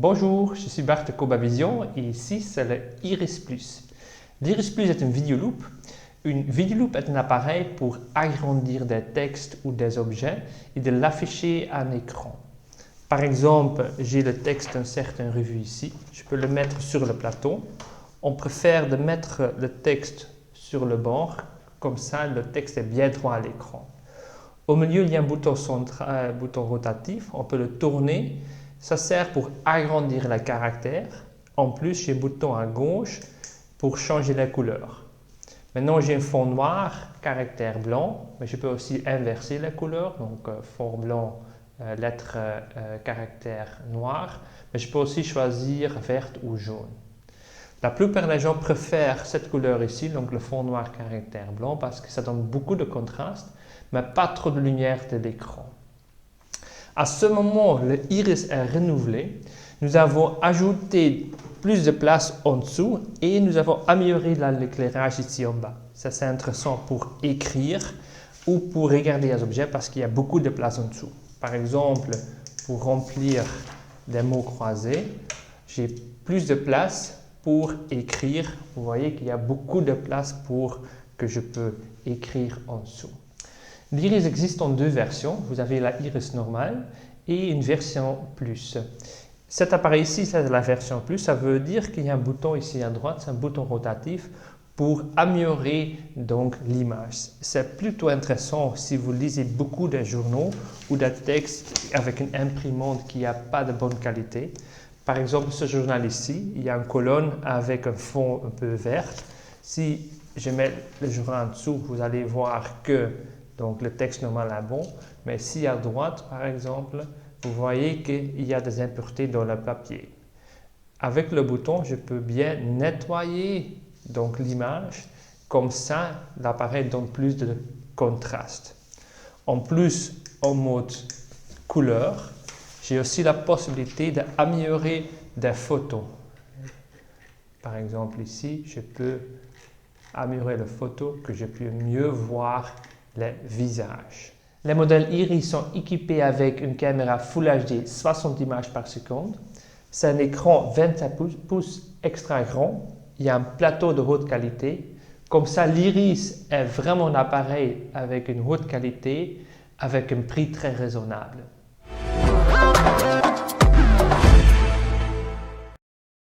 Bonjour, je suis Bart de Cobavision et ici c'est le Iris Plus. L'Iris Plus est une vidéoloupe. Une vidéoloupe est un appareil pour agrandir des textes ou des objets et de l'afficher à un écran. Par exemple, j'ai le texte d'une certaine revue ici. Je peux le mettre sur le plateau. On préfère de mettre le texte sur le bord, comme ça le texte est bien droit à l'écran. Au milieu, il y a un bouton rotatif, on peut le tourner. Ça sert pour agrandir les caractères. En plus, j'ai un bouton à gauche pour changer la couleur. Maintenant, j'ai un fond noir, caractère blanc, mais je peux aussi inverser la couleur, donc fond blanc, lettre, caractère noir, mais je peux aussi choisir verte ou jaune. La plupart des gens préfèrent cette couleur ici, donc le fond noir, caractère blanc, parce que ça donne beaucoup de contraste, mais pas trop de lumière de l'écran. À ce moment, le iris est renouvelé. Nous avons ajouté plus de place en dessous et nous avons amélioré l'éclairage ici en bas. Ça, c'est intéressant pour écrire ou pour regarder les objets parce qu'il y a beaucoup de place en dessous. Par exemple, pour remplir des mots croisés, j'ai plus de place pour écrire. Vous voyez qu'il y a beaucoup de place pour que je peux écrire en dessous. L'iris existe en deux versions. Vous avez la iris normale et une version plus. Cet appareil ici, c'est la version plus. Ça veut dire qu'il y a un bouton ici à droite, c'est un bouton rotatif pour améliorer donc l'image. C'est plutôt intéressant si vous lisez beaucoup de journaux ou des textes avec une imprimante qui n'a pas de bonne qualité. Par exemple, ce journal ici, il y a une colonne avec un fond un peu vert. Si je mets le journal en dessous, vous allez voir que donc, le texte normal est bon, mais ici à droite, par exemple, vous voyez qu'il y a des impuretés dans le papier. Avec le bouton, je peux bien nettoyer donc l'image, comme ça, l'appareil donne plus de contraste. En plus, en mode couleur, j'ai aussi la possibilité d'améliorer des photos. Par exemple, ici, je peux améliorer la photo que je peux mieux voir les visages. Les modèles Iris sont équipés avec une caméra Full HD 60 images par seconde. C'est un écran 27 pouces extra grand. Il y a un plateau de haute qualité. Comme ça, l'Iris est vraiment un appareil avec une haute qualité, avec un prix très raisonnable.